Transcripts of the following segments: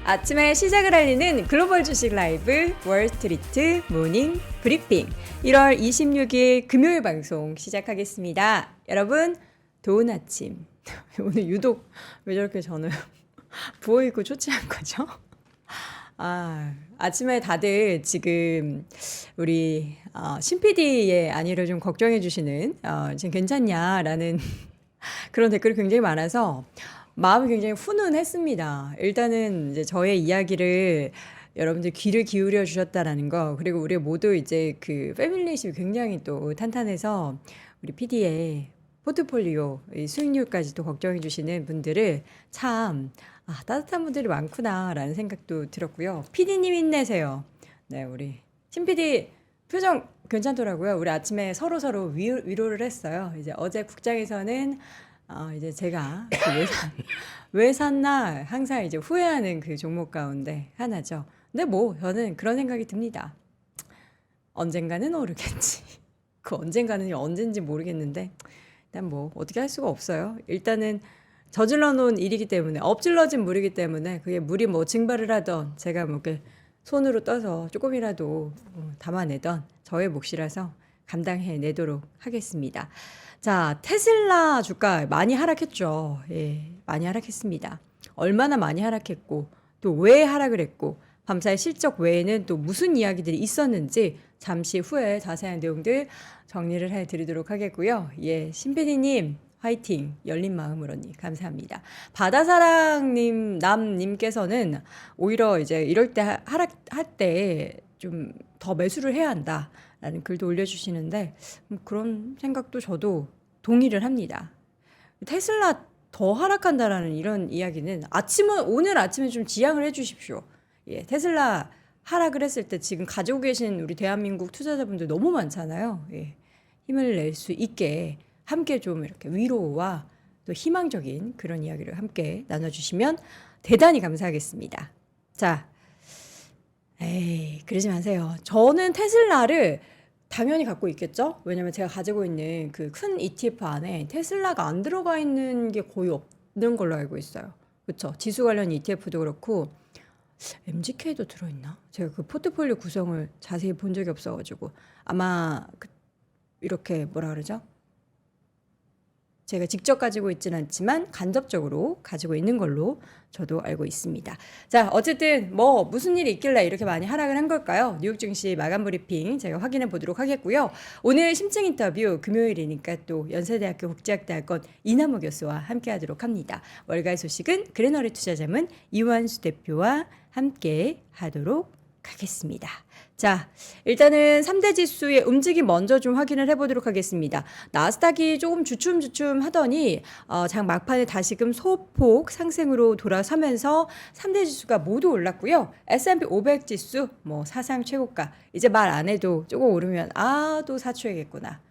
아침에 시작을 알리는 글로벌 주식 라이브 월스트리트 모닝 브리핑 1월 26일 금요일 방송 시작하겠습니다. 여러분 좋은 아침. 오늘 유독 왜 저렇게 저는 부어있고 초췌한 거죠? 아침에 다들 지금 우리 신PD의 안위를 좀 걱정해 주시는 지금 괜찮냐라는 그런 댓글이 굉장히 많아서 마음이 굉장히 훈훈했습니다. 일단은 이제 저의 이야기를 여러분들 귀를 기울여 주셨다라는 거, 그리고 우리 모두 이제 그 패밀리십이 굉장히 또 탄탄해서 우리 PD의 포트폴리오 수익률까지 또 걱정해 주시는 분들을 참 따뜻한 분들이 많구나라는 생각도 들었고요. PD님 힘내세요. 네, 우리 신 PD 표정 괜찮더라고요. 우리 아침에 서로 위로를 했어요. 이제 어제 국장에서는 이제 제가 왜 샀나 항상 이제 후회하는 그 종목 가운데 하나죠. 근데 뭐 저는 그런 생각이 듭니다. 언젠가는 오르겠지. 그 언젠가는 언젠지 모르겠는데 일단 뭐 어떻게 할 수가 없어요. 일단은 저질러 놓은 일이기 때문에, 엎질러진 물이기 때문에 그게 물이 뭐 증발을 하던 제가 뭐 이렇게 손으로 떠서 조금이라도 담아내던 저의 몫이라서 감당해내도록 하겠습니다. 자, 테슬라 주가 많이 하락했죠. 예, 많이 하락했습니다. 얼마나 많이 하락했고 또 왜 하락을 했고 밤사이 실적 외에는 또 무슨 이야기들이 있었는지 잠시 후에 자세한 내용들 정리를 해드리도록 하겠고요. 예, 신PD님 화이팅! 열린 마음으로니 감사합니다. 바다사랑님 남님께서는 오히려 이제 이럴 때 하락할 때 좀 더 매수를 해야 한다라는 글도 올려주시는데 그런 생각도 저도 동의를 합니다. 테슬라 더 하락한다라는 이런 이야기는 오늘 아침에 좀 지양을 해주십시오. 예, 테슬라 하락을 했을 때 지금 가지고 계신 우리 대한민국 투자자분들 너무 많잖아요. 예, 힘을 낼 수 있게 함께 좀 이렇게 위로와 또 희망적인 그런 이야기를 함께 나눠주시면 대단히 감사하겠습니다. 자, 그러지 마세요. 저는 테슬라를 당연히 갖고 있겠죠? 왜냐면 제가 가지고 있는 그 큰 ETF 안에 테슬라가 안 들어가 있는 게 거의 없는 걸로 알고 있어요. 그렇죠? 지수 관련 ETF도 그렇고 MGK도 들어있나? 제가 그 포트폴리오 구성을 자세히 본 적이 없어가지고 아마 이렇게 뭐라 그러죠? 제가 직접 가지고 있지는 않지만 간접적으로 가지고 있는 걸로 저도 알고 있습니다. 자, 어쨌든 뭐 무슨 일이 있길래 이렇게 많이 하락을 한 걸까요? 뉴욕 증시 마감 브리핑 제가 확인해 보도록 하겠고요. 오늘 심층 인터뷰 금요일이니까 또 연세대학교 국제학대학원 이남호 교수와 함께 하도록 합니다. 월가의 소식은 그레너리 투자자문 이완수 대표와 함께 하도록 하겠습니다. 자, 일단은 3대 지수의 움직임 먼저 좀 확인을 해보도록 하겠습니다. 나스닥이 조금 주춤주춤 하더니 장 막판에 다시금 소폭 상승으로 돌아서면서 3대 지수가 모두 올랐고요. S&P 500 지수 뭐 사상 최고가, 이제 말 안 해도 조금 오르면 또 사초겠구나.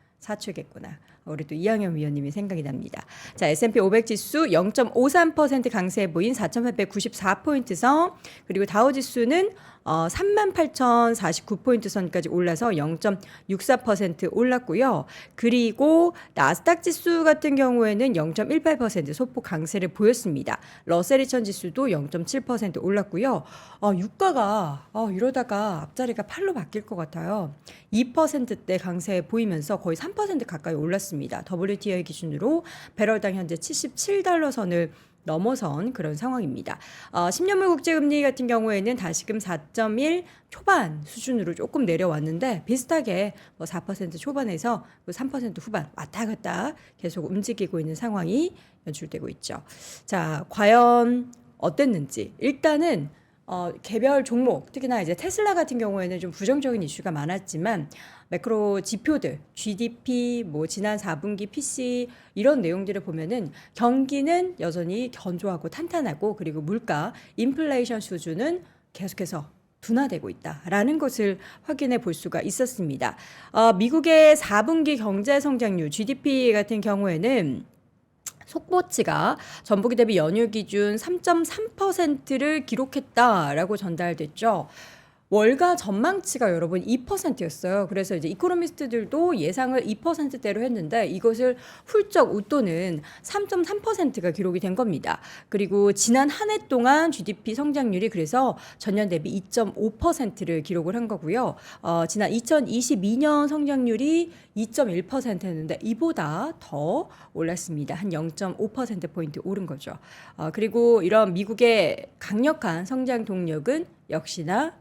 우리 또 이항현 위원님이 생각이 납니다. 자, S&P 500 지수 0.53% 강세 보인 4,894포인트 선, 그리고 다우 지수는 38,049포인트 선까지 올라서 0.64% 올랐고요. 그리고 나스닥 지수 같은 경우에는 0.18% 소폭 강세를 보였습니다. 러셀 2000 지수도 0.7% 올랐고요. 유가가 이러다가 앞자리가 8로 바뀔 것 같아요. 2%대 강세 보이면서 거의 3% 가까이 올랐습니다. WTI 기준으로 배럴당 현재 77달러 선을 넘어선 그런 상황입니다. 10년물 국제금리 같은 경우에는 다시금 4.1 초반 수준으로 조금 내려왔는데 비슷하게 4% 초반에서 3% 후반 왔다 갔다 계속 움직이고 있는 상황이 연출되고 있죠. 자, 과연 어땠는지 일단은 개별 종목, 특히나 이제 테슬라 같은 경우에는 좀 부정적인 이슈가 많았지만 매크로 지표들, GDP, 뭐 지난 4분기 PC 이런 내용들을 보면은 경기는 여전히 견조하고 탄탄하고, 그리고 물가, 인플레이션 수준은 계속해서 둔화되고 있다라는 것을 확인해 볼 수가 있었습니다. 미국의 4분기 경제 성장률 GDP 같은 경우에는 속보치가 전분기 대비 연휴 기준 3.3%를 기록했다라고 전달됐죠. 월가 전망치가 여러분 2%였어요. 그래서 이제 이코노미스트들도 예상을 2%대로 했는데 이것을 훌쩍 웃도는 3.3%가 기록이 된 겁니다. 그리고 지난 한 해 동안 GDP 성장률이 그래서 전년 대비 2.5%를 기록을 한 거고요. 지난 2022년 성장률이 2.1%였는데 이보다 더 올랐습니다. 한 0.5%포인트 오른 거죠. 그리고 이런 미국의 강력한 성장 동력은 역시나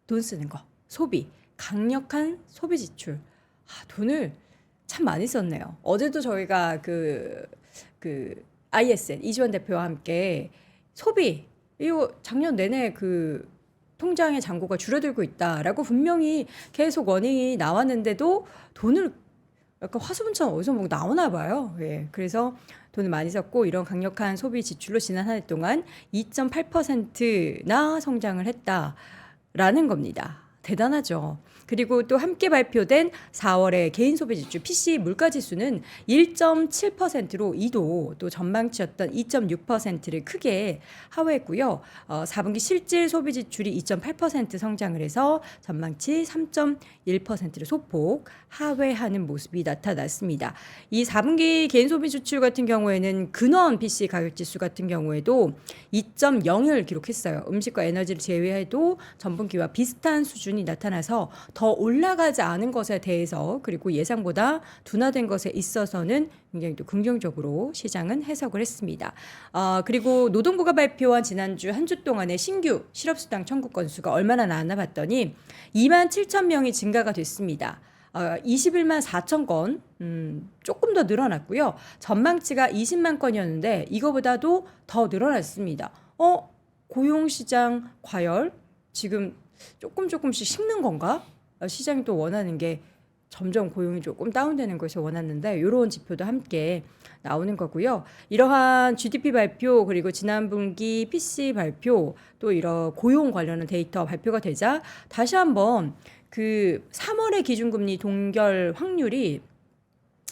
돈 쓰는 거, 소비, 강력한 소비 지출. 돈을 참 많이 썼네요. 어제도 저희가 ISN 이지원 대표와 함께 소비 이거 작년 내내 통장의 잔고가 줄어들고 있다라고 분명히 계속 원인이 나왔는데도 돈을 약간 화수분처럼 어디서 뭐 나오나 봐요. 예. 그래서 돈을 많이 썼고 이런 강력한 소비 지출로 지난 한 해 동안 2.8%나 성장을 했다라는 겁니다. 대단하죠. 그리고 또 함께 발표된 4월의 개인 소비 지출 PCE 물가 지수는 1.7%로 2도 또 전망치였던 2.6%를 크게 하회했고요. 4분기 실질 소비 지출이 2.8% 성장을 해서 전망치 3.1%를 소폭 하회하는 모습이 나타났습니다. 이 4분기 개인 소비 지출 같은 경우에는 근원 PCE 가격 지수 같은 경우에도 2.0을 기록했어요. 음식과 에너지를 제외해도 전분기와 비슷한 수준이 나타나서 더 올라가지 않은 것에 대해서 그리고 예상보다 둔화된 것에 있어서는 굉장히 또 긍정적으로 시장은 해석을 했습니다. 그리고 노동부가 발표한 지난주 한 주 동안의 신규 실업수당 청구 건수가 얼마나 나왔나 봤더니 2만 7천 명이 증가가 됐습니다. 21만 4천 건, 조금 더 늘어났고요. 전망치가 20만 건이었는데 이거보다도 더 늘어났습니다. 고용시장 과열 지금 조금씩 식는 건가? 시장이 또 원하는 게 점점 고용이 조금 다운되는 것을 원하는데 이런 지표도 함께 나오는 거고요. 이러한 GDP 발표 그리고 지난 분기 PC 발표 또 이런 고용 관련한 데이터 발표가 되자 다시 한번 3월의 기준금리 동결 확률이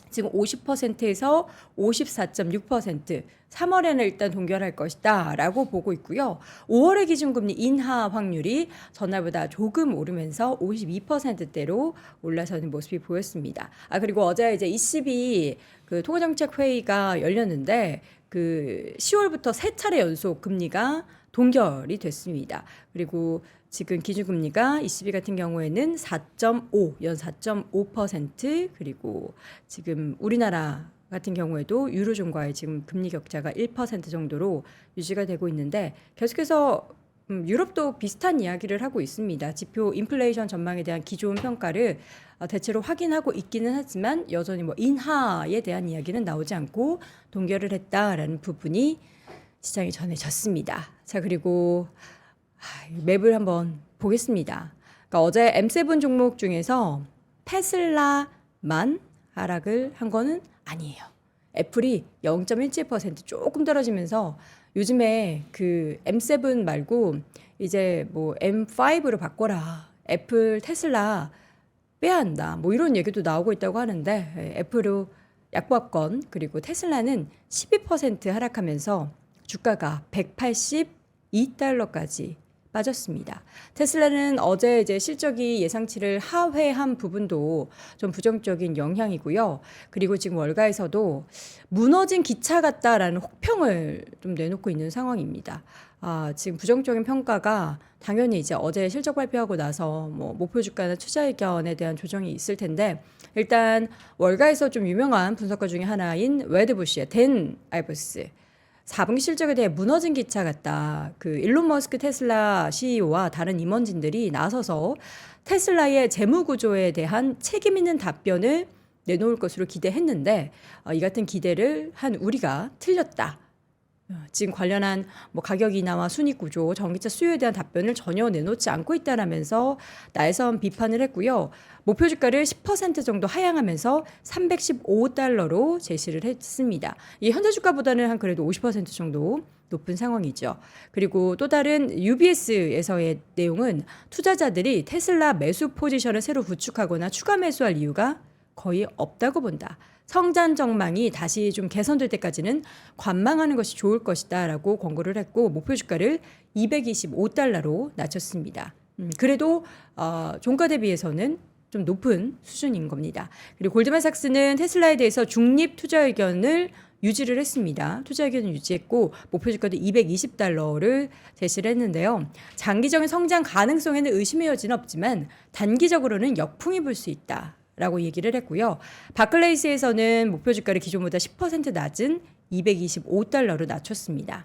지금 50%에서 54.6%, 3월에는 일단 동결할 것이다 라고 보고 있고요. 5월의 기준금리 인하 확률이 전날보다 조금 오르면서 52%대로 올라서는 모습이 보였습니다. 그리고 어제 이제 ECB 통화정책회의가 열렸는데 10월부터 세 차례 연속 금리가 동결이 됐습니다. 그리고 지금 기준금리가 ECB 같은 경우에는 4.5, 연 4.5% 그리고 지금 우리나라 같은 경우에도 유로존과의 지금 금리 격차가 1% 정도로 유지가 되고 있는데 계속해서 유럽도 비슷한 이야기를 하고 있습니다. 지표 인플레이션 전망에 대한 기존 평가를 대체로 확인하고 있기는 하지만 여전히 인하에 대한 이야기는 나오지 않고 동결을 했다라는 부분이 시장에 전해졌습니다. 자, 그리고 맵을 한번 보겠습니다. 그러니까 어제 M7 종목 중에서 테슬라만 하락을 한 거는 아니에요. 애플이 0.17% 조금 떨어지면서 요즘에 M7 말고 이제 M5로 바꿔라. 애플, 테슬라 빼야 한다. 이런 얘기도 나오고 있다고 하는데 애플로 약보합권 그리고 테슬라는 12% 하락하면서 주가가 182달러까지 빠졌습니다. 테슬라는 어제 이제 실적이 예상치를 하회한 부분도 좀 부정적인 영향이고요. 그리고 지금 월가에서도 무너진 기차 같다라는 혹평을 좀 내놓고 있는 상황입니다. 지금 부정적인 평가가 당연히 이제 어제 실적 발표하고 나서 목표 주가나 투자 의견에 대한 조정이 있을 텐데 일단 월가에서 좀 유명한 분석가 중에 하나인 웨드부시의 댄 알버스 4분기 실적에 대해 무너진 기차 같다. 일론 머스크 테슬라 CEO와 다른 임원진들이 나서서 테슬라의 재무 구조에 대한 책임 있는 답변을 내놓을 것으로 기대했는데 이 같은 기대를 한 우리가 틀렸다. 지금 관련한 가격 인하와 순익 구조, 전기차 수요에 대한 답변을 전혀 내놓지 않고 있다라면서 날선 비판을 했고요. 목표 주가를 10% 정도 하향하면서 315달러로 제시를 했습니다. 이 현재 주가보다는 한 그래도 50% 정도 높은 상황이죠. 그리고 또 다른 UBS에서의 내용은 투자자들이 테슬라 매수 포지션을 새로 구축하거나 추가 매수할 이유가 거의 없다고 본다. 성장 전망이 다시 좀 개선될 때까지는 관망하는 것이 좋을 것이다 라고 권고를 했고 목표 주가를 225달러로 낮췄습니다. 그래도 종가 대비해서는 좀 높은 수준인 겁니다. 그리고 골드만삭스는 테슬라에 대해서 중립 투자 의견을 유지를 했습니다. 투자 의견을 유지했고 목표 주가도 $220를 제시를 했는데요. 장기적인 성장 가능성에는 의심의 여지는 없지만 단기적으로는 역풍이 불 수 있다라고 얘기를 했고요. 바클레이스에서는 목표 주가를 기존보다 10% 낮은 $225로 낮췄습니다.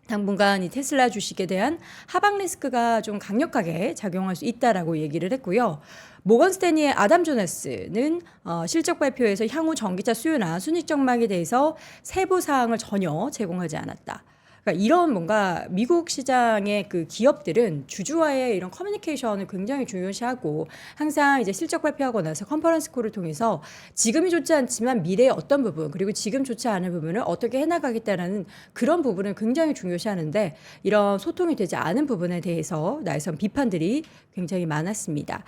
당분간 이 테슬라 주식에 대한 하방 리스크가 좀 강력하게 작용할 수 있다라고 얘기를 했고요. 모건 스탠리의 아담 조나스는 실적 발표에서 향후 전기차 수요나 순이익 전망에 대해서 세부 사항을 전혀 제공하지 않았다. 그러니까 이런 뭔가 미국 시장의 그 기업들은 주주와의 이런 커뮤니케이션을 굉장히 중요시하고 항상 이제 실적 발표하고 나서 컨퍼런스 콜을 통해서 지금이 좋지 않지만 미래의 어떤 부분 그리고 지금 좋지 않은 부분을 어떻게 해나가겠다라는 그런 부분을 굉장히 중요시하는데 이런 소통이 되지 않은 부분에 대해서 나선 비판들이 굉장히 많았습니다.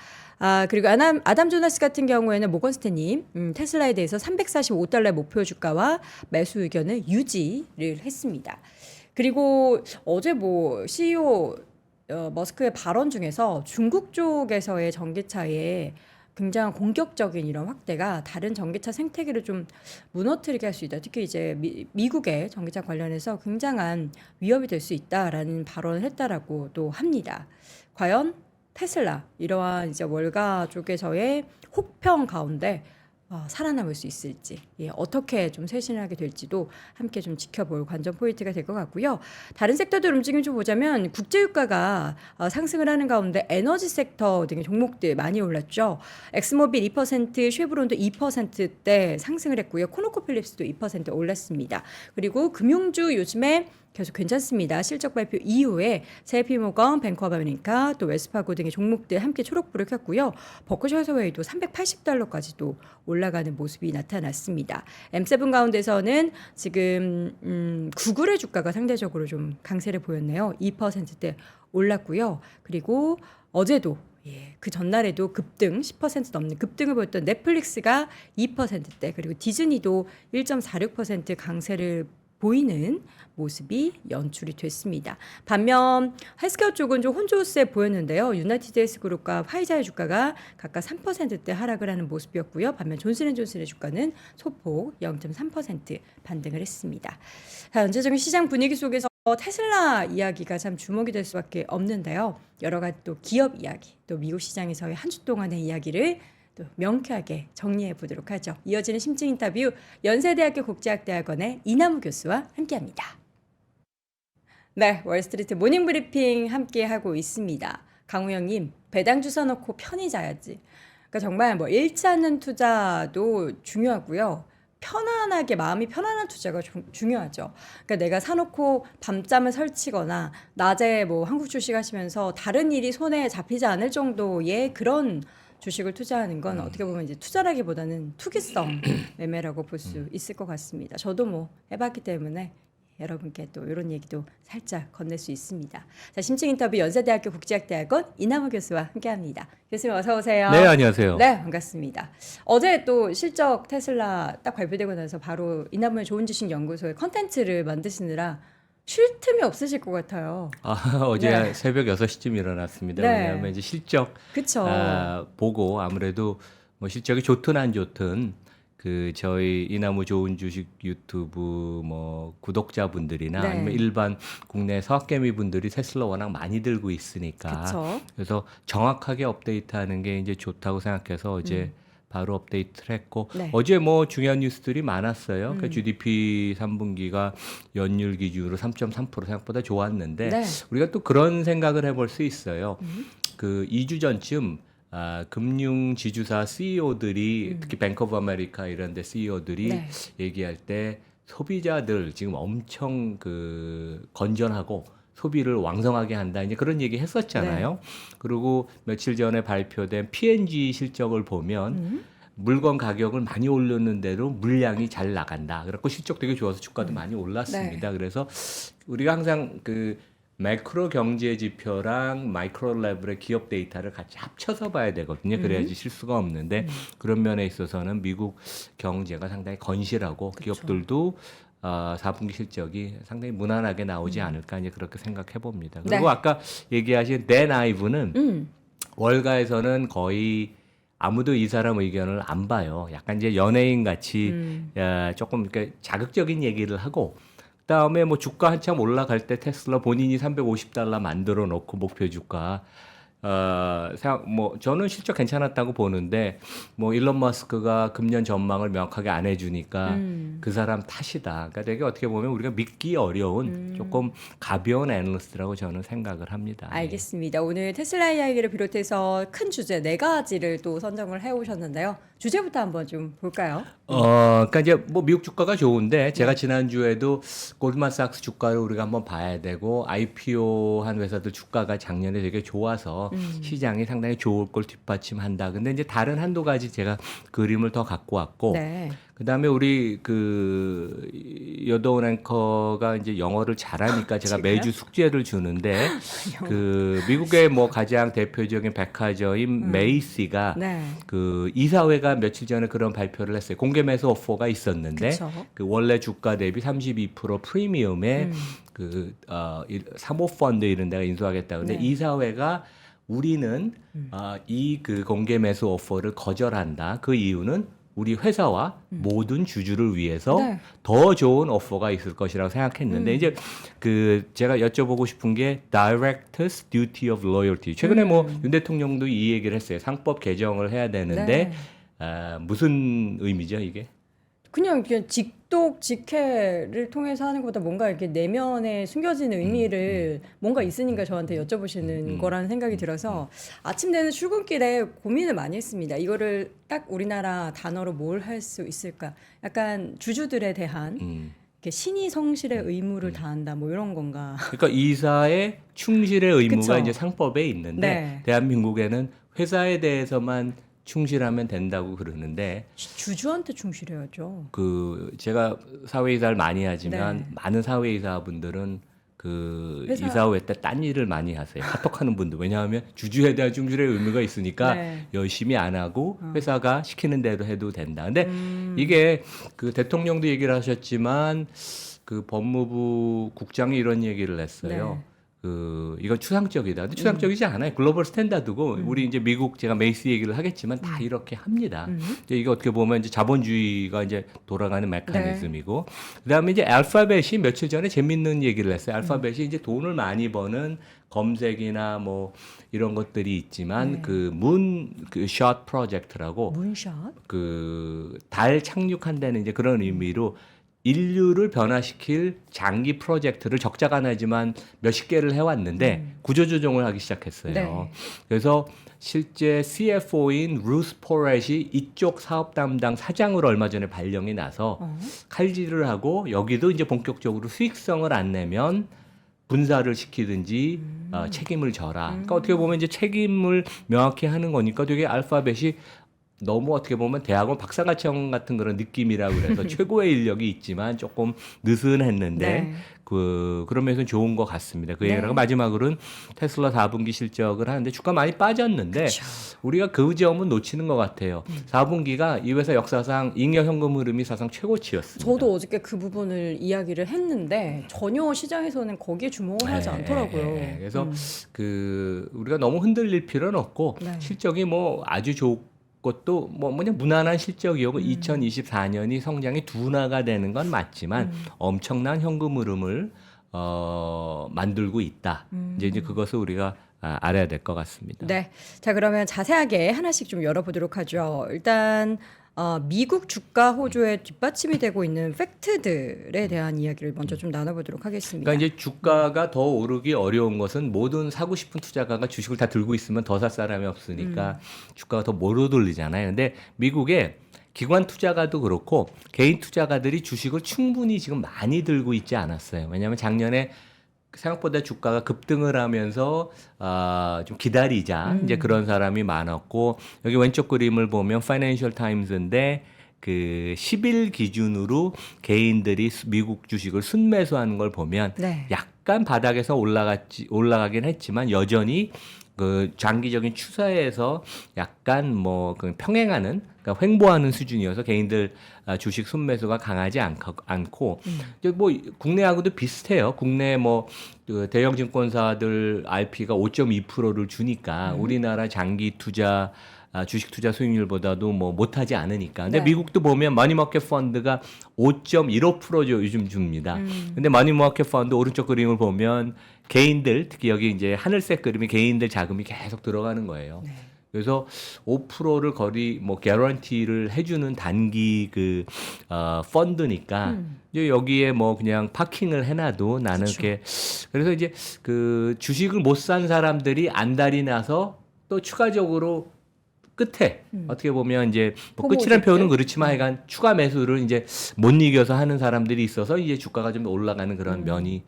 그리고 아담 조나스 같은 경우에는 모건 스탠리 테슬라에 대해서 $345의 목표 주가와 매수 의견을 유지를 했습니다. 그리고 어제 뭐 CEO 머스크의 발언 중에서 중국 쪽에서의 전기차에 굉장히 공격적인 이런 확대가 다른 전기차 생태계를 좀 무너뜨리게 할 수 있다. 특히 이제 미국의 전기차 관련해서 굉장한 위협이 될 수 있다라는 발언을 했다라고도 합니다. 과연 테슬라 이러한 이제 월가 쪽에서의 혹평 가운데 살아남을 수 있을지 어떻게 좀 쇄신하게 될지도 함께 좀 지켜볼 관전 포인트가 될 것 같고요. 다른 섹터들 움직임 좀 보자면 국제유가가 상승을 하는 가운데 에너지 섹터 등의 종목들 많이 올랐죠. 엑스모빌 2%, 쉐브론도 2%대 상승을 했고요. 코노코필립스도 2% 올랐습니다. 그리고 금융주 요즘에 계속 괜찮습니다. 실적 발표 이후에 JP모건, 뱅크 오브 아메리카, 또 웰스파고 등의 종목들 함께 초록불을 켰고요. 버크셔 해서웨이도 $380까지도 올라가는 모습이 나타났습니다. M7 가운데서는 지금 구글의 주가가 상대적으로 좀 강세를 보였네요. 2%대 올랐고요. 그리고 어제도 그 전날에도 급등 10% 넘는 급등을 보였던 넷플릭스가 2%대 그리고 디즈니도 1.46% 강세를 보이는 모습이 연출이 됐습니다. 반면 헬스케어 쪽은 좀 혼조세 보였는데요. 유나이티드 헬스그룹과 화이자의 주가가 각각 3%대 하락을 하는 모습이었고요. 반면 존슨앤존슨의 주가는 소폭 0.3% 반등을 했습니다. 전체적인 시장 분위기 속에서 테슬라 이야기가 참 주목이 될 수밖에 없는데요. 여러 가지 또 기업 이야기, 또 미국 시장에서의 한 주 동안의 이야기를 또 명쾌하게 정리해 보도록 하죠. 이어지는 심층 인터뷰 연세대학교 국제학대학원의 이남우 교수와 함께합니다. 네, 월스트리트 모닝 브리핑 함께하고 있습니다. 강우영님, 배당 주사 놓고 편히 자야지. 그러니까 정말 뭐 잃지 않는 투자도 중요하고요. 편안하게 마음이 편안한 투자가 중요하죠. 그러니까 내가 사놓고 밤잠을 설치거나 낮에 뭐 한국 주식 하시면서 다른 일이 손에 잡히지 않을 정도의 그런 주식을 투자하는 건 어떻게 보면 이제 투자라기보다는 투기성 매매라고 볼 수 있을 것 같습니다. 저도 뭐 해봤기 때문에 여러분께 또 이런 얘기도 살짝 건넬 수 있습니다. 자, 심층 인터뷰 연세대학교 국제학대학원 이남우 교수와 함께합니다. 교수님 어서 오세요. 네, 안녕하세요. 네, 반갑습니다. 어제 또 실적 테슬라 딱 발표되고 나서 바로 이남우의 좋은 주식 연구소에 컨텐츠를 만드시느라 쉴 틈이 없으실 것 같아요. 어제 네. 새벽 6시쯤 일어났습니다. 네. 왜냐하면 이제 실적 그쵸. 보고 아무래도 뭐 실적이 좋든 안 좋든 그 저희 이나무 좋은 주식 유튜브 뭐 구독자분들이나 네. 아니면 일반 국내 서학개미 분들이 테슬라 워낙 많이 들고 있으니까 그쵸. 그래서 정확하게 업데이트하는 게 이제 좋다고 생각해서 어제 바로 업데이트를 했고 네. 어제 뭐 중요한 뉴스들이 많았어요. 그러니까 GDP 3분기가 연율 기준으로 3.3% 생각보다 좋았는데 네. 우리가 또 그런 생각을 해볼 수 있어요. 그 2주 전쯤 금융 지주사 CEO들이 특히 뱅크 오브 아메리카 이런 데 CEO들이 네. 얘기할 때 소비자들 지금 엄청 그 건전하고 소비를 왕성하게 한다 이제 그런 얘기 했었잖아요. 그리고 며칠 전에 발표된 P&G 실적을 보면 물건 가격을 많이 올렸는데도 물량이 잘 나간다. 그래서 실적 되게 좋아서 주가도 많이 올랐습니다. 그래서 우리가 항상 그 매크로 경제 지표랑 마이크로 레벨의 기업 데이터를 같이 합쳐서 봐야 되거든요. 그래야지 실수가 없는데 그런 면에 있어서는 미국 경제가 상당히 건실하고 기업들도 4분기 실적이 상당히 무난하게 나오지 않을까 이제 그렇게 생각해 봅니다. 네. 그리고 아까 얘기하신 댄 아이브는 월가에서는 거의 아무도 이 사람 의견을 안 봐요. 약간 이제 연예인 같이 조금 이렇게 자극적인 얘기를 하고 그다음에 뭐 주가 한참 올라갈 때 테슬라 본인이 $350 만들어 놓고 목표 주가 뭐 저는 실적 괜찮았다고 보는데 뭐 일론 머스크가 금년 전망을 명확하게 안 해주니까 그 사람 탓이다. 그러니까 되게 어떻게 보면 우리가 믿기 어려운 조금 가벼운 애널리스트라고 저는 생각을 합니다. 알겠습니다. 오늘 테슬라 이야기를 비롯해서 큰 주제 4가지를 또 선정을 해오셨는데요. 주제부터 한번 좀 볼까요? 그러니까 이제 뭐 미국 주가가 좋은데 제가 지난주에도 골드만삭스 주가를 우리가 한번 봐야 되고 IPO 한 회사들 주가가 작년에 되게 좋아서 시장이 상당히 좋을 걸 뒷받침한다. 근데 이제 다른 한두 가지 제가 그림을 더 갖고 왔고 네. 그다음에 우리 그 여도운 앵커가 이제 영어를 잘하니까 제가 지금요? 매주 숙제를 주는데 그 미국의 뭐 가장 대표적인 백화점인 메이시가 네. 그 이사회가 며칠 전에 그런 발표를 했어요. 공개 매수 오퍼가 있었는데 그쵸. 그 원래 주가 대비 32% 프리미엄에 그 사모펀드 이런 데가 인수하겠다. 근데 네. 이사회가 우리는 이 그 공개 매수 오퍼를 거절한다. 그 이유는 우리 회사와 모든 주주를 위해서 네. 더 좋은 오퍼가 있을 것이라고 생각했는데 이제 그 제가 여쭤보고 싶은 게 Directors Duty of Loyalty. 최근에 뭐 윤 대통령도 이 얘기를 했어요. 상법 개정을 해야 되는데 네. 무슨 의미죠 이게? 그냥 직독 직해를 통해서 하는 것보다 뭔가 이렇게 내면에 숨겨진 의미를 뭔가 있으니까 저한테 여쭤보시는 거라는 생각이 들어서 아침 되는 출근길에 고민을 많이 했습니다. 이거를 딱 우리나라 단어로 뭘 할 수 있을까? 약간 주주들에 대한 이렇게 신의 성실의 의무를 다한다 뭐 이런 건가? 그러니까 이사의 충실의 의무가 그쵸. 이제 상법에 있는데 네. 대한민국에는 회사에 대해서만 충실하면 된다고 그러는데 주주한테 충실해야죠. 그 제가 사회이사를 많이 하지만 네. 많은 사회이사분들은 그 회사- 이사회 때 딴 일을 많이 하세요. 카톡하는 분들. 왜냐하면 주주에 대한 충실의 의무가 있으니까 네. 열심히 안 하고 회사가 시키는 대로 해도 된다. 근데 이게 그 대통령도 얘기를 하셨지만 그 법무부 국장이 이런 얘기를 했어요. 네. 그 이건 추상적이다. 근데 추상적이지 않아요. 글로벌 스탠다드고 우리 이제 미국 제가 메이스 얘기를 하겠지만 다 이렇게 합니다. 이제 이게 어떻게 보면 이제 자본주의가 이제 돌아가는 메커니즘이고 그다음에 이제 알파벳이 며칠 전에 재밌는 얘기를 했어요. 알파벳이 이제 돈을 많이 버는 검색이나 뭐 이런 것들이 있지만 그 샷 프로젝트라고 문샷? 그 달 착륙한다는 이제 그런 의미로 인류를 변화시킬 장기 프로젝트를 적자가 나지만 몇십 개를 해왔는데 구조조정을 하기 시작했어요. 네. 그래서 실제 CFO인 루스 포렛이 이쪽 사업 담당 사장으로 얼마 전에 발령이 나서 칼질을 하고 여기도 이제 본격적으로 수익성을 안 내면 분사를 시키든지 책임을 져라. 그러니까 어떻게 보면 이제 책임을 명확히 하는 거니까 되게 알파벳이 너무 어떻게 보면 대학원 박사과정 같은 그런 느낌이라고 그래서 최고의 인력이 있지만 조금 느슨했는데 네. 그러면서 좋은 것 같습니다. 그 네. 얘기가 마지막으로는 테슬라 4분기 실적을 하는데 주가 많이 빠졌는데 그쵸. 우리가 그 점은 놓치는 것 같아요. 4분기가 이 회사 역사상 잉여 현금 흐름이 사상 최고치였습니다. 저도 어저께 그 부분을 이야기를 했는데 전혀 시장에서는 거기에 주목을 하지 않더라고요. 그래서 그 우리가 너무 흔들릴 필요는 없고 네. 실적이 뭐 아주 것도 뭐 그냥 무난한 실적이었고 2024년이 성장이 둔화가 되는 건 맞지만 엄청난 현금 흐름을 만들고 있다. 이제 그것을 우리가 알아야 될 것 같습니다. 네. 자, 그러면 자세하게 하나씩 좀 열어보도록 하죠. 일단 미국 주가 호조에 뒷받침이 되고 있는 팩트들에 대한 이야기를 먼저 좀 나눠보도록 하겠습니다. 그러니까 이제 주가가 더 오르기 어려운 것은 모든 사고 싶은 투자가가 주식을 다 들고 있으면 더 살 사람이 없으니까 주가가 더 못 오르잖아요. 근데 미국에 기관 투자가도 그렇고 개인 투자가들이 주식을 충분히 지금 많이 들고 있지 않았어요. 왜냐하면 작년에 생각보다 주가가 급등을 하면서 좀 기다리자 이제 그런 사람이 많았고 여기 왼쪽 그림을 보면 파이낸셜 타임스인데 그 10일 기준으로 개인들이 미국 주식을 순매수하는 걸 보면 네. 약간 바닥에서 올라가긴 했지만 여전히 그 장기적인 추세에서 약간 뭐 그 평행하는 그러니까 횡보하는 수준이어서 개인들 주식 순매수가 강하지 않고 이제 뭐 국내하고도 비슷해요. 국내 뭐그 대형 증권사들 RP가 5.2%를 주니까 우리나라 장기 투자 주식 투자 수익률보다도 뭐 못하지 않으니까. 근데 네. 미국도 보면 머니마켓 펀드가 5.15% 요즘 줍니다. 근데 머니마켓 펀드 오른쪽 그림을 보면 개인들 특히 여기 이제 하늘색 그림이 개인들 자금이 계속 들어가는 거예요. 네. 그래서 5%를 거의 뭐 개런티를 해주는 단기 그 펀드니까 이제 여기에 뭐 그냥 파킹을 해놔도 나는 그쵸. 이렇게 그래서 이제 그 주식을 못 산 사람들이 안달이 나서 또 추가적으로 끝에 어떻게 보면 이제 뭐 포모 끝이란 이펙트? 표현은 그렇지만 하여간 추가 매수를 이제 못 이겨서 하는 사람들이 있어서 이제 주가가 좀 올라가는 그런 면이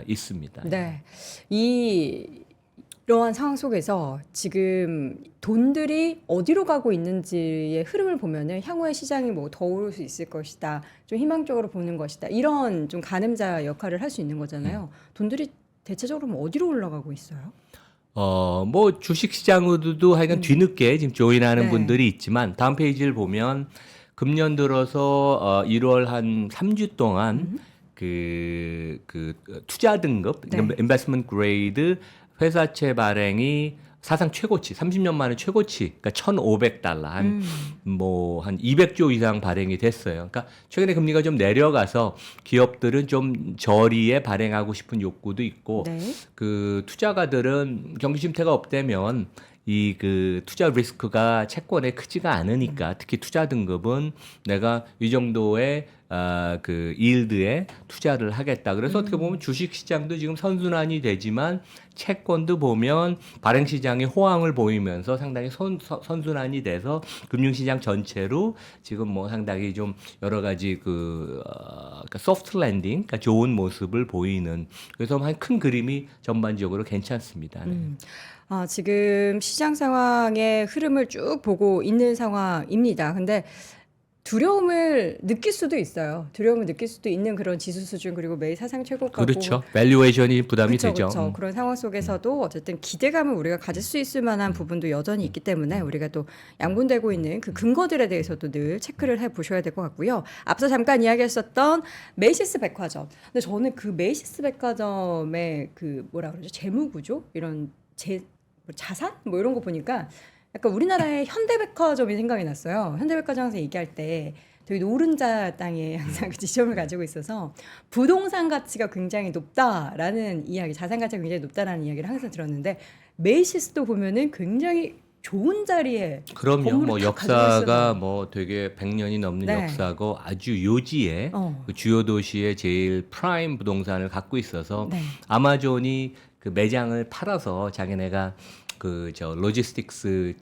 있습니다. 네. 이러한 상황 속에서 지금 돈들이 어디로 가고 있는지의 흐름을 보면은 향후에 시장이 뭐 더 오를 수 있을 것이다. 좀 희망적으로 보는 것이다. 이런 좀 가늠자 역할을 할 수 있는 거잖아요. 돈들이 대체적으로 뭐 어디로 올라가고 있어요? 뭐 주식 시장으로도 하여간 뒤늦게 지금 조인하는 네. 분들이 있지만 다음 페이지를 보면 금년 들어서 1월 한 3주 동안 그 투자 등급, 네. 인베스트먼트 그레이드 회사채 발행이 사상 최고치, 30년 만에 최고치, 그러니까 1,500달러, 한 200조 이상 발행이 됐어요. 그러니까 최근에 금리가 좀 내려가서 기업들은 좀 저리에 발행하고 싶은 욕구도 있고, 네. 그 투자가들은 경기 침체가 없다면 이 그 투자 리스크가 채권에 크지가 않으니까 특히 투자 등급은 내가 이 정도의 그 일드에 투자를 하겠다. 그래서 어떻게 보면 주식 시장도 지금 선순환이 되지만 채권도 보면 발행 시장이 호황을 보이면서 상당히 선순환이 돼서 금융 시장 전체로 지금 뭐 상당히 좀 여러 가지 그러니까 소프트 랜딩, 그러니까 좋은 모습을 보이는 그래서 한 큰 그림이 전반적으로 괜찮습니다. 네. 지금 시장 상황의 흐름을 쭉 보고 있는 상황입니다. 근데 두려움을 느낄 수도 있어요. 두려움을 느낄 수도 있는 그런 지수 수준 그리고 매일 사상 최고가고 그렇죠. 밸류에이션이 부담이 그쵸, 되죠. 그쵸. 그런 상황 속에서도 어쨌든 기대감을 우리가 가질 수 있을 만한 부분도 여전히 있기 때문에 우리가 또 양분되고 있는 그 근거들에 대해서도 늘 체크를 해 보셔야 될 것 같고요. 앞서 잠깐 이야기했었던 메이시스 백화점. 근데 저는 그 메이시스 백화점의 그 뭐라 그러죠? 재무 구조 이런 자산 뭐 이런 거 보니까 약간 우리나라의 현대백화점이 생각이 났어요. 현대백화점에서 얘기할 때 되게 노른자 땅에 항상 그 지점을 가지고 있어서 부동산 가치가 굉장히 높다라는 이야기, 자산 가치가 굉장히 높다라는 이야기를 항상 들었는데 메이시스도 보면은 굉장히 좋은 자리에 그럼요. 건물을 뭐 다 역사가 가지고 있어요. 뭐 되게 100년이 넘는 네. 역사고 아주 요지에 그 주요 도시의 제일 프라임 부동산을 갖고 있어서 네. 아마존이 그 매장을 팔아서 자기네가 그 저 로지스틱스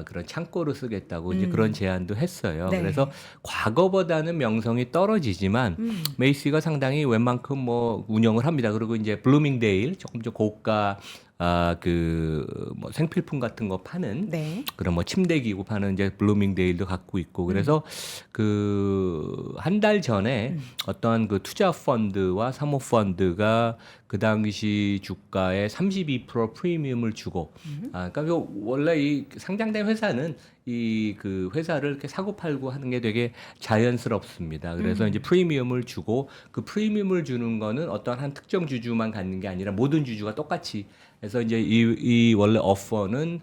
그런 창고를 쓰겠다고 이제 그런 제안도 했어요. 네. 그래서 과거보다는 명성이 떨어지지만 메이시가 상당히 웬만큼 뭐 운영을 합니다. 그리고 이제 블루밍데일 조금 좀 고가 그 뭐 생필품 같은 거 파는 네. 그런 뭐 침대 기구 파는 이제 블루밍데일도 갖고 있고 그래서 그 한 달 전에 어떤 그 투자 펀드와 사모 펀드가 그 당시 주가의 32% 프리미엄을 주고 그러니까 원래 이 상장된 회사는 이 그 회사를 이렇게 사고 팔고 하는 게 되게 자연스럽습니다. 그래서 이제 프리미엄을 주고 그 프리미엄을 주는 거는 어떤 한 특정 주주만 갖는 게 아니라 모든 주주가 똑같이 해서 이제 이 원래 오퍼는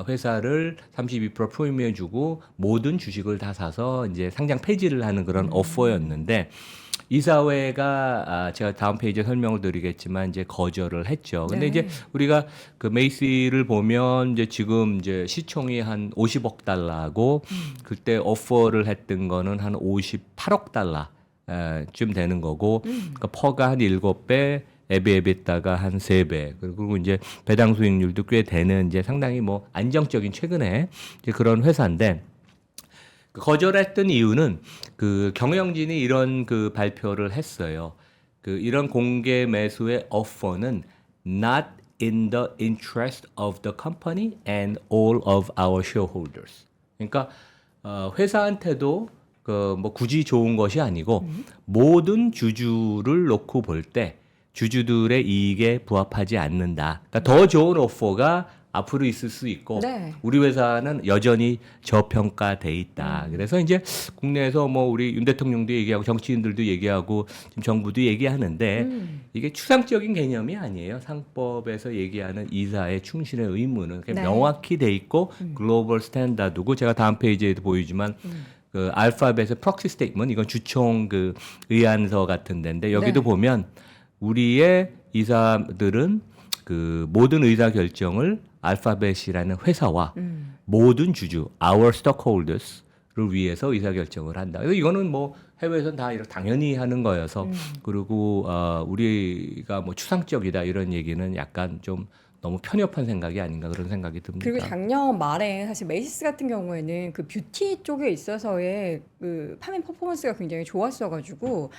회사를 32% 프리미엄 주고 모든 주식을 다 사서 이제 상장 폐지를 하는 그런 오퍼였는데 이사회가 제가 다음 페이지에 설명을 드리겠지만 이제 거절을 했죠. 근데 네. 이제 우리가 그 메이시를 보면 이제 지금 이제 시총이 한 50억 달러고 그때 오퍼를 했던 거는 한 58억 달러쯤 되는 거고 그러니까 퍼가 한 7배 에비에비타가 한 3배 그리고 이제 배당 수익률도 꽤 되는 이제 상당히 뭐 안정적인 최근에 이제 그런 회사인데 그 거절했던 이유는 그 경영진이 이런 그 발표를 했어요. 그 이런 공개 매수의 오퍼는 not in the interest of the company and all of our shareholders. 그러니까 회사한테도 그 뭐 굳이 좋은 것이 아니고 모든 주주를 놓고 볼 때 주주들의 이익에 부합하지 않는다. 그러니까 더 좋은 오퍼가 앞으로 있을 수 있고 네. 우리 회사는 여전히 저평가돼 있다. 그래서 이제 국내에서 뭐 우리 윤 대통령도 얘기하고 정치인들도 얘기하고 지금 정부도 얘기하는데 이게 추상적인 개념이 아니에요. 상법에서 얘기하는 이사의 충실의 의무는 그냥 네. 명확히 돼 있고 글로벌 스탠다드고 제가 다음 페이지에도 보이지만 그 알파벳의 프록시 스테이트먼트 이건 주총 그 의안서 같은 데인데 여기도 네. 보면 우리의 이사들은 그 모든 의사 결정을 알파벳이라는 회사와 모든 주주, our stockholders를 위해서 의사 결정을 한다. 그래서 이거는 뭐 해외에서는 다 이렇게 당연히 하는 거여서 그리고 우리가 뭐 추상적이다 이런 얘기는 약간 좀 너무 편협한 생각이 아닌가 그런 생각이 듭니다. 그리고 작년 말에 사실 메이시스 같은 경우에는 그 뷰티 쪽에 있어서의 그 판매 퍼포먼스가 굉장히 좋았어가지고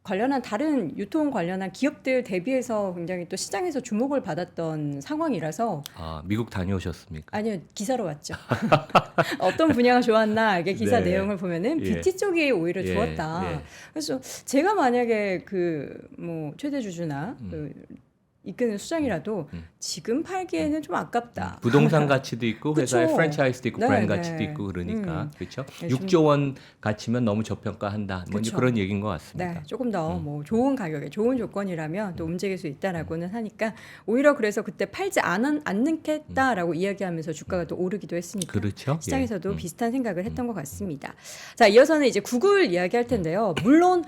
관련한 다른 유통 관련한 기업들 대비해서 굉장히 또 시장에서 주목을 받았던 상황이라서 미국 다녀오셨습니까? 아니요 기사로 왔죠. 어떤 분야가 좋았나 이게 기사 네. 내용을 보면은 예. 뷰티 쪽이 오히려 예, 좋았다. 예. 그래서 제가 만약에 그 뭐 최대 주주나 그 이끄는 수장이라도 지금 팔기에는 좀 아깝다. 부동산 가치도 있고 회사의 그쵸. 프랜차이즈도 있고 네, 브랜드 네. 가치도 있고 그러니까 그렇죠. 네, 6조 원 가치면 너무 저평가한다. 뭐 이제 그쵸. 그런 얘기인 것 같습니다. 네, 조금 더 뭐 좋은 가격에 좋은 조건이라면 또 움직일 수 있다라고는 하니까 오히려 그래서 그때 팔지 않겠다라고 이야기하면서 주가가 또 오르기도 했으니까 그렇죠. 시장에서도 예. 비슷한 생각을 했던 것 같습니다. 자, 이어서는 이제 구글 이야기할 텐데요. 물론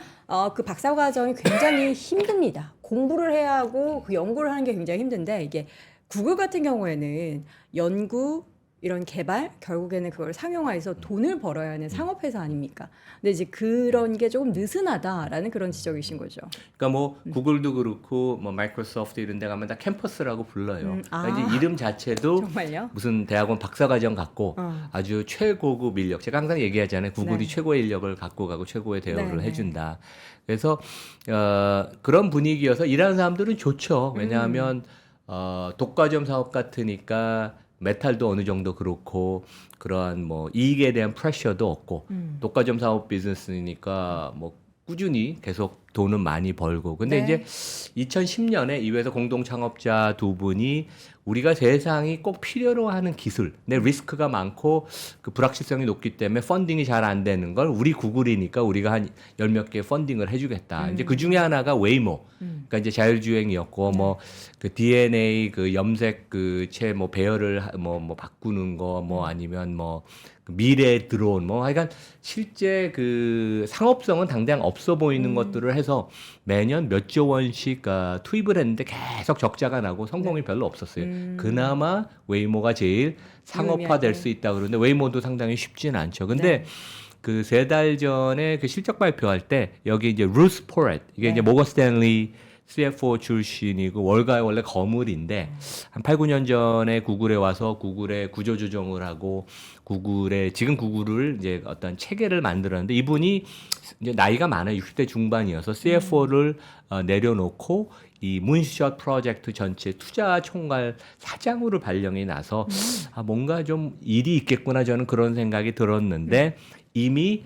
그 박사 과정이 굉장히 힘듭니다. 공부를 해야 하고 그 연구를 하는 게 굉장히 힘든데 이게 구글 같은 경우에는 연구 이런 개발 결국에는 그걸 상용화해서 돈을 벌어야 하는 상업회사 아닙니까? 근데 이제 그런 게 조금 느슨하다라는 그런 지적이신 거죠. 그러니까 뭐 구글도 그렇고 뭐 마이크로소프트 이런 데 가면 다 캠퍼스라고 불러요. 그러니까 이제 이름 자체도 정말요? 무슨 대학원 박사과정 갖고 어. 아주 최고급 인력. 제가 항상 얘기하잖아요. 구글이 네. 최고의 인력을 갖고 가고 최고의 대우를 네, 네. 해준다. 그래서 그런 분위기여서 일하는 사람들은 좋죠. 왜냐하면 독과점 사업 같으니까 메탈도 어느 정도 그렇고 그러한 뭐 이익에 대한 프레셔도 없고 독과점 사업 비즈니스니까 뭐 꾸준히 계속 돈은 많이 벌고 근데 네. 이제 2010년에 이 회사 공동 창업자 두 분이 우리가 세상이 꼭 필요로 하는 기술, 근데 리스크가 많고 그 불확실성이 높기 때문에 펀딩이 잘 안 되는 걸 우리 구글이니까 우리가 한 열 몇 개 펀딩을 해주겠다. 이제 그 중에 하나가 웨이모, 그러니까 이제 자율주행이었고 뭐 그 DNA 그 염색 그체 뭐 배열을 뭐 바꾸는 거 뭐 아니면 뭐그 미래 드론 뭐 하여간 실제 그 상업성은 당장 없어 보이는 것들을 해서 매년 몇 조 원씩 투입을 했는데 계속 적자가 나고 성공이 별로 없었어요. 그나마 웨이모가 제일 상업화될 수 있다 그러는데 웨이모도 상당히 쉽지는 않죠. 근데 그 3달 전에 그 실적 발표할 때 여기 이제 루스 포렛 이게 이제 모건 스탠리 CFO 출신이고 월가의 원래 거물인데 한 8, 9년 전에 구글에 와서 구글의 구조 조정을 하고 구글의 지금 구글을 이제 어떤 체계를 만들었는데 이분이 이제 나이가 많아요. 60대 중반이어서 CFO를 내려놓고 이 문샷 프로젝트 전체 투자 총괄 사장으로 발령이 나서 뭔가 좀 일이 있겠구나 저는 그런 생각이 들었는데 이미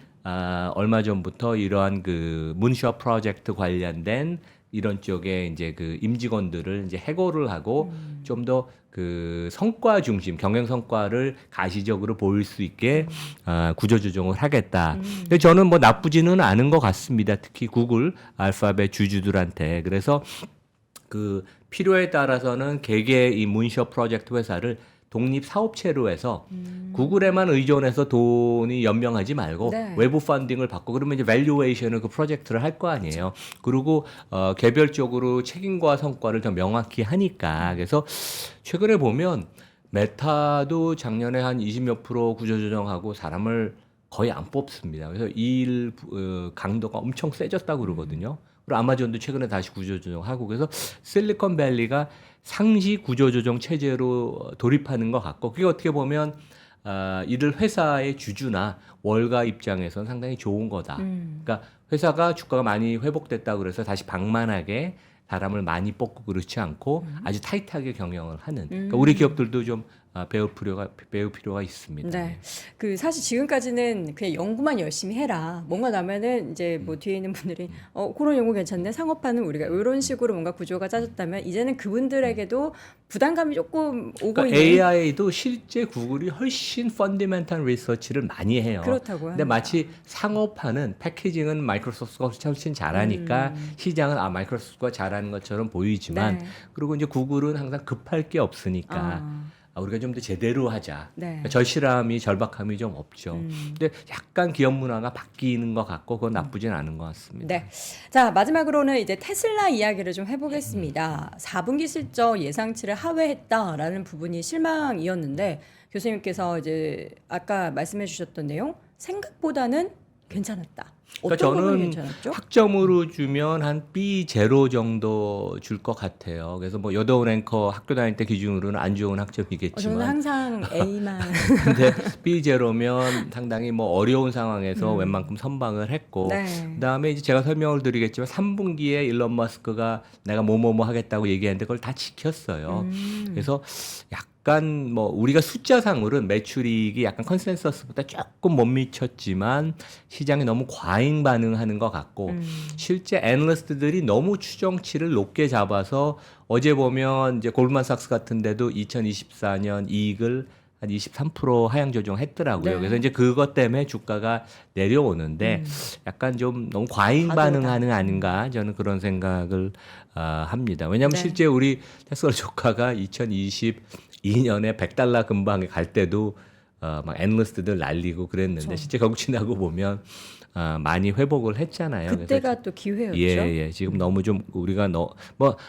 얼마 전부터 이러한 그 문샷 프로젝트 관련된 이런 쪽에 이제 그 임직원들을 이제 해고를 하고 좀 더 그 성과 중심 경영 성과를 가시적으로 보일 수 있게 구조 조정을 하겠다. 근데 저는 뭐 나쁘지는 않은 것 같습니다. 특히 구글, 알파벳 주주들한테. 그래서 그 필요에 따라서는 개개 이 문셔 프로젝트 회사를 독립 사업체로 해서 구글에만 의존해서 돈이 연명하지 말고 네. 외부 펀딩을 받고 그러면 이제 밸류에이션을 그 프로젝트를 할 거 아니에요. 그리고 개별적으로 책임과 성과를 더 명확히 하니까 그래서 최근에 보면 메타도 작년에 한 20몇 프로 구조조정하고 사람을 거의 안 뽑습니다. 그래서 일 강도가 엄청 세졌다고 그러거든요. 그리고 아마존도 최근에 다시 구조조정하고 그래서 실리콘밸리가 상시 구조조정 체제로 돌입하는 것 같고 그게 어떻게 보면 이들 회사의 주주나 월가 입장에서는 상당히 좋은 거다. 그러니까 회사가 주가가 많이 회복됐다 그래서 다시 방만하게 사람을 많이 뽑고 그렇지 않고 아주 타이트하게 경영을 하는. 그러니까 우리 기업들도 좀 배울 필요가 있습니다. 네. 그 사실 지금까지는 그냥 연구만 열심히 해라. 뭔가 나면은 이제 뭐 뒤에 있는 분들이 그런 연구 괜찮네. 상업화는 우리가 이런 식으로 뭔가 구조가 짜졌다면 이제는 그분들에게도 부담감이 조금 오고 그러니까 있는 AI도 실제 구글이 훨씬 펀더멘탈 리서치를 많이 해요. 그렇다고 근데 합니다. 마치 상업화는 패키징은 마이크로소프트가 훨씬 잘하니까 시장은 마이크로소프트가 잘하는 것처럼 보이지만 네. 그리고 이제 구글은 항상 급할 게 없으니까 아, 우리가 좀 더 제대로 하자. 네. 그러니까 절실함이 절박함이 좀 없죠. 근데 약간 기업 문화가 바뀌는 것 같고 그건 나쁘진 않은 것 같습니다. 네. 자, 마지막으로는 이제 테슬라 이야기를 좀 해보겠습니다. 4분기 실적 예상치를 하회했다라는 부분이 실망이었는데 교수님께서 이제 아까 말씀해 주셨던 내용 생각보다는 괜찮았다. 어떤 그러니까 부분이 저는 괜찮았죠? 학점으로 주면 한 B0 정도 줄 것 같아요. 그래서 뭐 여더운 앵커 학교 다닐 때 기준으로는 안 좋은 저는 학점이겠지만 항상 A만 근데 B0면 상당히 뭐 어려운 상황에서 웬만큼 선방을 했고 네. 그다음에 이제 제가 설명을 드리겠지만 3분기에 일론 머스크가 내가 뭐뭐뭐 하겠다고 얘기했는데 그걸 다 지켰어요. 그래서 약간 뭐 우리가 숫자상으로는 매출이익이 약간 컨센서스보다 조금 못 미쳤지만 시장이 너무 과잉 반응하는 것 같고 실제 애널리스트들이 너무 추정치를 높게 잡아서 어제 보면 이제 골드만삭스 같은 데도 2024년 이익을 한 23% 하향 조정했더라고요. 네. 그래서 이제 그것 때문에 주가가 내려오는데 약간 좀 너무 과잉 과도하다. 반응하는 아닌가 저는 그런 생각을 합니다. 왜냐하면 네. 실제 우리 테슬라 주가가 2022년에 $100 근방에 갈 때도 막 애널리스트들 날리고 그랬는데 그렇죠. 실제 결국 지나고 보면 많이 회복을 했잖아요. 그때가 또 기회였죠. 예. 지금 너무 좀 우리가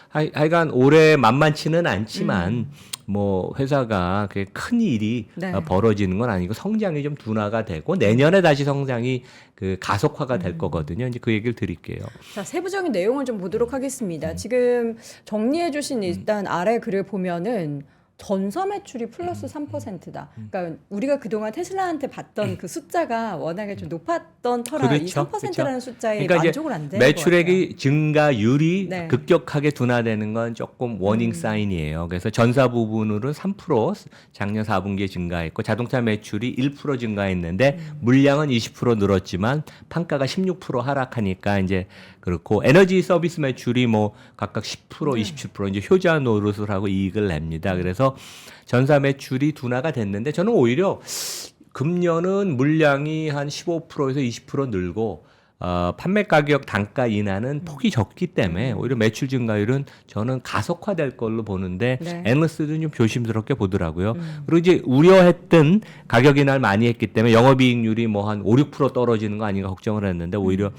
하여간 올해 만만치는 않지만 뭐 회사가 그게 큰 일이 네. 벌어지는 건 아니고 성장이 좀 둔화가 되고 내년에 다시 성장이 그 가속화가 될 거거든요. 이제 그 얘기를 드릴게요. 자, 세부적인 내용을 좀 보도록 하겠습니다. 지금 정리해 주신 일단 아래 글을 보면은 전사 매출이 플러스 3%다. 그러니까 우리가 그동안 테슬라한테 봤던 그 숫자가 워낙에 좀 높았던 터라 이 그렇죠. 3%라는 숫자에 그러니까 이제 만족을 안 되는 매출액이 증가율이 네. 급격하게 둔화되는 건 조금 워닝 사인이에요. 그래서 전사 부분으로는 3% 작년 4분기에 증가했고 자동차 매출이 1% 증가했는데 물량은 20% 늘었지만 판가가 16% 하락하니까 이제 그렇고 에너지 서비스 매출이 뭐 각각 10%, 27% 이제 효자 노릇을 하고 이익을 냅니다. 그래서 전사 매출이 둔화가 됐는데 저는 오히려 금년은 물량이 한 15%에서 20% 늘고 판매 가격 단가 인하는 폭이 적기 때문에 오히려 매출 증가율은 저는 가속화될 걸로 보는데 네. 애널리스트는 좀 조심스럽게 보더라고요. 그리고 이제 우려했던 가격 인하를 많이 했기 때문에 영업이익률이 뭐 한 5, 6% 떨어지는 거 아닌가 걱정을 했는데 오히려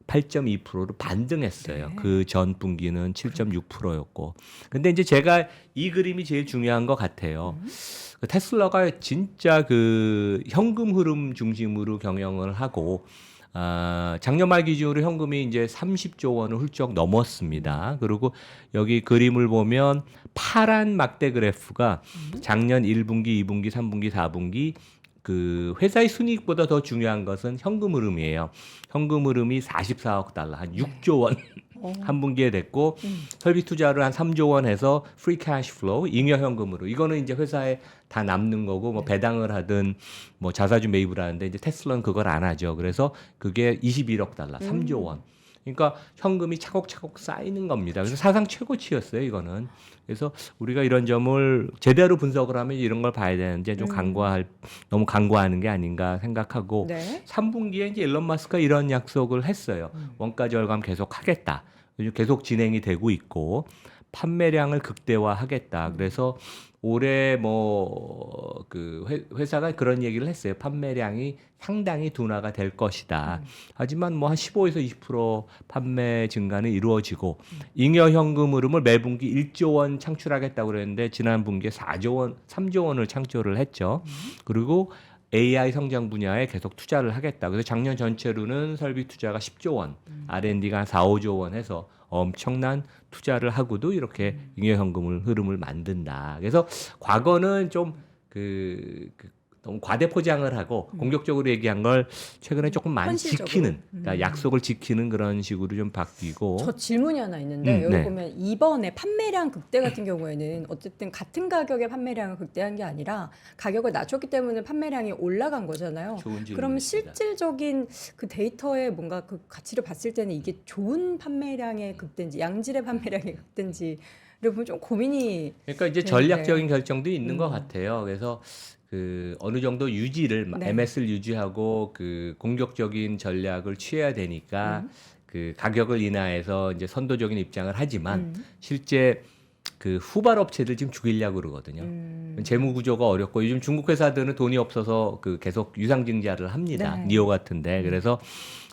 8.2%로 반등했어요. 네. 그 전 분기는 7.6%였고. 근데 이제 제가 이 그림이 제일 중요한 것 같아요. 그 테슬라가 진짜 그 현금 흐름 중심으로 경영을 하고 작년 말 기준으로 현금이 이제 30조 원을 훌쩍 넘었습니다. 그리고 여기 그림을 보면 파란 막대 그래프가 작년 1분기, 2분기, 3분기, 4분기 그 회사의 순이익보다 더 중요한 것은 현금 흐름이에요. 현금 흐름이 44억 달러, 한 6조 원 한 분기에 됐고 설비 투자를 한 3조 원 해서 프리 캐시 플로우, 잉여 현금으로 이거는 이제 회사에 다 남는 거고 뭐 배당을 하든 뭐 자사주 매입을 하는데 이제 테슬라는 그걸 안 하죠. 그래서 그게 21억 달러, 3조 원. 그러니까 현금이 차곡차곡 쌓이는 겁니다. 그래서 사상 최고치였어요, 이거는. 그래서 우리가 이런 점을 제대로 분석을 하면 이런 걸 봐야 되는데 좀 너무 간과하는 게 아닌가 생각하고 네. 3분기에 이제 일론 마스크가 이런 약속을 했어요. 원가 절감 계속 하겠다. 요즘 계속 진행이 되고 있고 판매량을 극대화하겠다. 그래서 올해 뭐 그 회사가 그런 얘기를 했어요. 판매량이 상당히 둔화가 될 것이다. 하지만 뭐 한 15에서 20% 판매 증가는 이루어지고 잉여 현금 흐름을 매분기 1조 원 창출하겠다고 그랬는데 지난 분기에 4조 원, 3조 원을 창출을 했죠. 그리고 AI 성장 분야에 계속 투자를 하겠다. 그래서 작년 전체로는 설비 투자가 10조 원, R&D가 한 4, 5조 원 해서 엄청난 투자를 하고도 이렇게 잉여 현금을 흐름을 만든다. 그래서 과거는 좀 너무 과대 포장을 하고 공격적으로 얘기한 걸 최근에 조금 많이 현실적으로. 지키는, 그러니까 약속을 지키는 그런 식으로 좀 바뀌고. 저 질문이 하나 있는데 여기 네. 보면 이번에 판매량 극대 같은 경우에는 어쨌든 같은 가격의 판매량을 극대한 게 아니라 가격을 낮췄기 때문에 판매량이 올라간 거잖아요. 좋은 그러면 질문입니다. 실질적인 그 데이터의 뭔가 그 가치를 봤을 때는 이게 좋은 판매량의 극대인지 양질의 판매량의 극대인지 보면 좀 고민이 그러니까 이제 되는데. 전략적인 결정도 있는 것 같아요. 그래서 그 어느 정도 유지를 네. MS를 유지하고 그 공격적인 전략을 취해야 되니까 그 가격을 인하해서 이제 선도적인 입장을 하지만 실제 그 후발 업체들 지금 죽이려고 그러거든요. 재무 구조가 어렵고 요즘 중국 회사들은 돈이 없어서 그 계속 유상증자를 합니다. 네. 니오 같은데. 그래서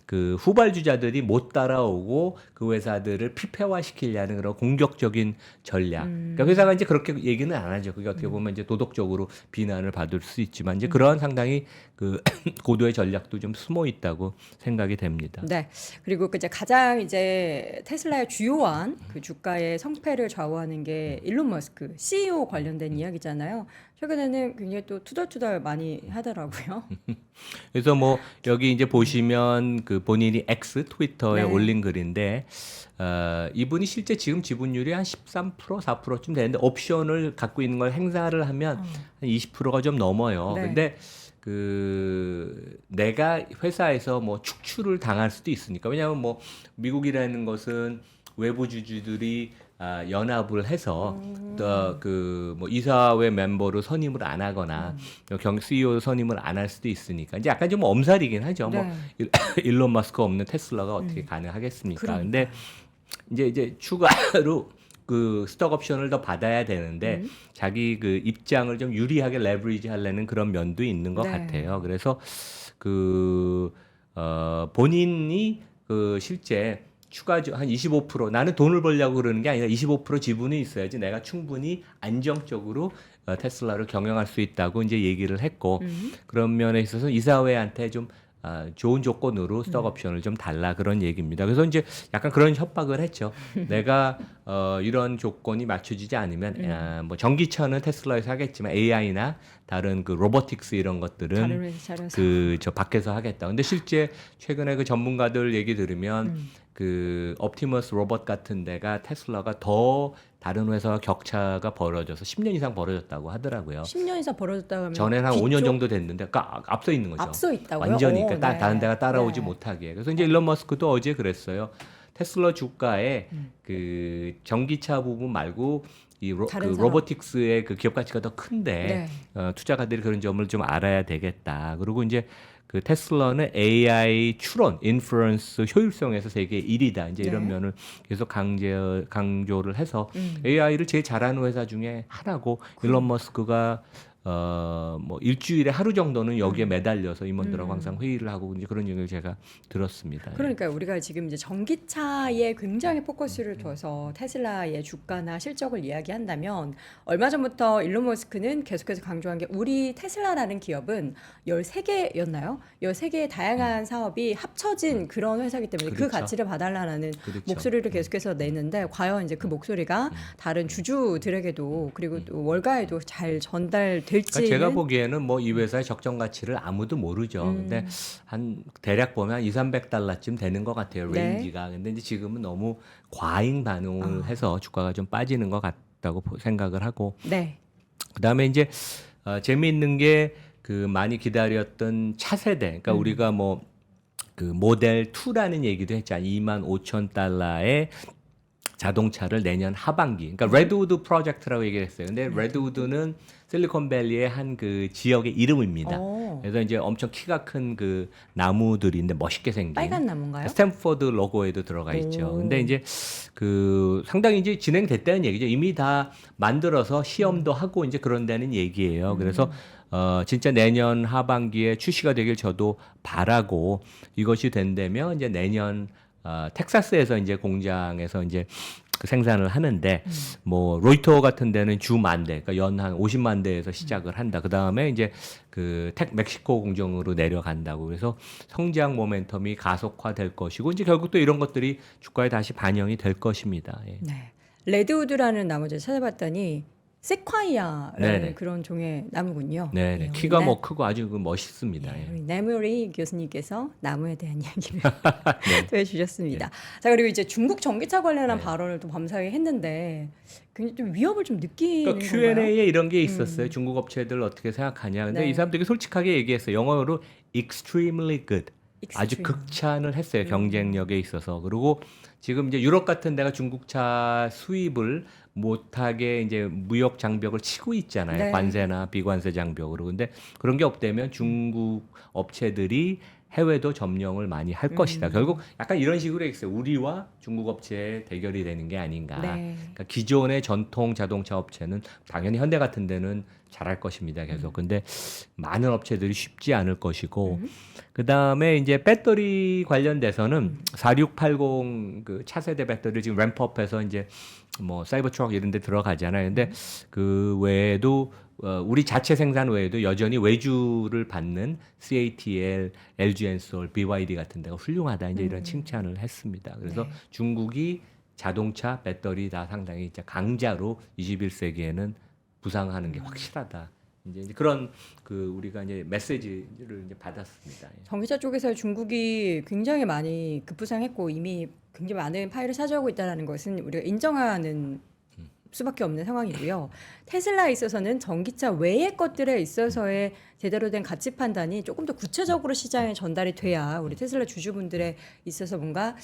그 후발주자들이 못 따라오고 그 회사들을 피폐화시키려는 그런 공격적인 전략. 그러니까 회사가 이제 그렇게 얘기는 안 하죠. 그게 어떻게 보면 이제 도덕적으로 비난을 받을 수 있지만 이제 그런 상당히 그 고도의 전략도 좀 숨어 있다고 생각이 됩니다. 네. 그리고 그 이제 가장 이제 테슬라의 주요한 그 주가의 성패를 좌우하는 게 일론 머스크 CEO 관련된 이야기잖아요. 최근에는 굉장히 또 투덜투덜 많이 하더라고요. 그래서 뭐 여기 이제 보시면 그 본인이 X 트위터에 네. 올린 글인데 이분이 실제 지금 지분율이 한 13% 4%쯤 되는데 옵션을 갖고 있는 걸 행사를 하면 한 20%가 좀 넘어요. 네. 근데 그 내가 회사에서 뭐 축출을 당할 수도 있으니까 왜냐하면 뭐 미국이라는 것은 외부 주주들이 연합을 해서 그뭐 이사회 멤버로 선임을 안 하거나 CEO 선임을 안 할 수도 있으니까 이제 약간 좀 엄살이긴 하죠. 뭐 일론 머스크 없는 테슬라가 어떻게 가능하겠습니까? 근데 이제 추가로 그 스톡 옵션을 더 받아야 되는데 자기 그 입장을 좀 유리하게 레버리지 하려는 그런 면도 있는 것 네. 같아요. 그래서 그 본인이 그 실제 추가 한 25% 나는 돈을 벌려고 그러는 게 아니라 25% 지분이 있어야지 내가 충분히 안정적으로 테슬라를 경영할 수 있다고 이제 얘기를 했고 그런 면에 있어서 이사회한테 좀 좋은 조건으로 스톡 옵션을 좀 달라 그런 얘기입니다. 그래서 이제 약간 그런 협박을 했죠. 내가 이런 조건이 맞춰지지 않으면 뭐 전기차는 테슬라에서 하겠지만 AI나 다른 그 로보틱스 이런 것들은 다른 회사에서. 그 저 밖에서 하겠다. 근데 실제 최근에 그 전문가들 얘기 들으면 그 옵티머스 로봇 같은 데가 테슬라가 더 다른 회사와 격차가 벌어져서 10년 이상 벌어졌다고 하더라고요. 10년 이상 벌어졌다고 하면 전에는 한 뒤쪽 5년 정도 됐는데 그러니까 앞서 있는 거죠. 앞서 있다고요? 완전히 오, 그러니까 네. 다른 데가 따라오지 네. 못하게. 그래서 이제 일론 머스크도 어제 그랬어요. 테슬라 주가에 그 전기차 부분 말고 이 그 다른 산업. 로보틱스의 그 기업 가치가 더 큰데 투자가들이 그런 점을 좀 알아야 되겠다. 그리고 이제 그 테슬라는 AI 추론, 인퍼런스 효율성에서 세계 1위다. 이제 이런 네. 면을 계속 강조를 해서 AI를 제일 잘하는 회사 중에 하나고 일론 머스크가 뭐 일주일에 하루 정도는 여기에 매달려서 임원들하고 항상 회의를 하고 이제 그런 얘기를 제가 들었습니다. 그러니까 우리가 지금 이제 전기차에 굉장히 포커스를 둬서 테슬라의 주가나 실적을 이야기한다면 얼마 전부터 일론 머스크는 계속해서 강조한 게 우리 테슬라라는 기업은 13개였나요? 13개의 다양한 사업이 합쳐진 그런 회사이기 때문에 그 그렇죠. 가치를 봐달라는 그렇죠. 목소리를 계속해서 내는데 과연 이제 그 목소리가 다른 주주들에게도 그리고 또 월가에도 잘 전달될지는 그러니까 제가 보기에는 뭐 이 회사의 적정 가치를 아무도 모르죠. 근데 한 대략 보면 한 200~300달러쯤 되는 것 같아요. 네. 레인지가. 근데 이제 지금은 너무 과잉 반응을 해서 주가가 좀 빠지는 것 같다고 생각을 하고 네. 그다음에 이제 재미있는 게 그 많이 기다렸던 차세대. 그러니까 우리가 뭐 그 모델 2라는 얘기도 했잖아요. 25,000달러의 자동차를 내년 하반기. 그러니까 레드우드 프로젝트라고 얘기를 했어요. 근데 레드우드는 실리콘밸리의 한 그 지역의 이름입니다. 그래서 이제 엄청 키가 큰 그 나무들인데 멋있게 생긴 빨간 나무인가요? 스탠포드 로고에도 들어가 있죠. 근데 이제 그 상당히 이제 진행됐다는 얘기죠. 이미 다 만들어서 시험도 하고 이제 그런다는 얘기예요. 그래서 진짜 내년 하반기에 출시가 되길 저도 바라고 이것이 된다면 이제 내년 텍사스에서 이제 공장에서 이제 그 생산을 하는데 뭐 로이터 같은 데는 주 만 대, 그러니까 연 한 50만 대에서 시작을 한다. 그 다음에 이제 그 멕시코 공장으로 내려간다고. 그래서 성장 모멘텀이 가속화될 것이고 이제 결국 또 이런 것들이 주가에 다시 반영이 될 것입니다. 예. 네. 레드우드라는 나무 제가 찾아봤더니 세콰이아라는 네네. 그런 종의 나무군요. 네네. 우리 키가 뭐 크고 아주 멋있습니다. 네, 예. 우리 네모리 교수님께서 나무에 대한 이야기를 네. 또 해주셨습니다. 자, 그리고 이제 중국 전기차 관련한 네. 발언을 또 밤사이에 했는데 굉장히 좀 위협을 좀 느끼는 그러니까 건가요? Q&A에 이런 게 있었어요. 중국 업체들 어떻게 생각하냐. 근데 네. 이 사람 되게 솔직하게 얘기했어요. 영어로 extremely good. 아주 익스트림. 극찬을 했어요. 경쟁력에 있어서. 그리고 지금 이제 유럽 같은 데가 중국차 수입을 못하게 이제 무역 장벽을 치고 있잖아요. 네. 관세나 비관세 장벽으로. 근데 그런 게 없다면 중국 업체들이 해외도 점령을 많이 할 것이다. 결국 약간 이런 식으로 했어요. 우리와 중국 업체의 대결이 되는 게 아닌가. 네. 그러니까 기존의 전통 자동차 업체는 당연히 현대 같은 데는 잘할 것입니다. 계속. 근데 많은 업체들이 쉽지 않을 것이고 그다음에 이제 배터리 관련돼서는 4680 그 차세대 배터리 지금 램프업해서 이제 뭐 사이버 트럭 이런 데 들어가잖아요. 근데 그 외에도 우리 자체 생산 외에도 여전히 외주를 받는 CATL, LG 엔솔, BYD 같은 데가 훌륭하다. 이제 이런 칭찬을 했습니다. 그래서 네. 중국이 자동차 배터리 다 상당히 이제 강자로 21세기에는 부상하는 게 확실하다. 이제 그런 그 우리가 이제 메시지를 이제 받았습니다. 예. 전기차 쪽에서 중국이 굉장히 많이 급부상했고 이미 굉장히 많은 파일을 차지하고 있다는 것은 우리가 인정하는 수밖에 없는 상황이고요. 테슬라에 있어서는 전기차 외의 것들에 있어서의 제대로 된 가치 판단이 조금 더 구체적으로 시장에 전달이 돼야 우리 테슬라 주주분들에 있어서 뭔가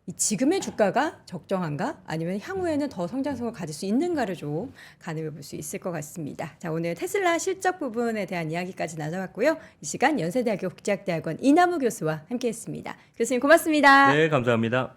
이 지금의 주가가 적정한가 아니면 향후에는 더 성장성을 가질 수 있는가를 좀 가늠해 볼 수 있을 것 같습니다. 자, 오늘 테슬라 실적 부분에 대한 이야기까지 나눠봤고요. 이 시간 연세대학교 국제학대학원 이남우 교수와 함께했습니다. 교수님 고맙습니다. 네, 감사합니다.